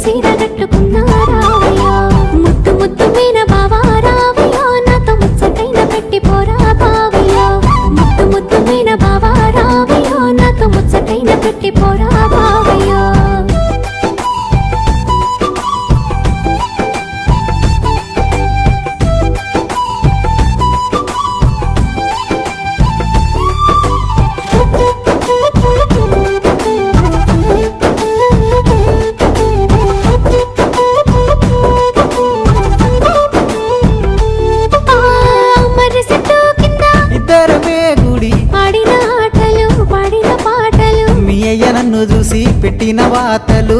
సీర కట్టుకున్నా రావయ్యా ముద్దు ముద్దు మీన బావా రావయ్యా నాతో ముచ్చటైన పెట్టి పోరా బావయ్యా ముద్దు ముద్దు మీన బావా రావయ్యా నాతో ముచ్చటైన పెట్టి పోరా బావయ్యా నన్ను చూసి పెట్టిన వాతలు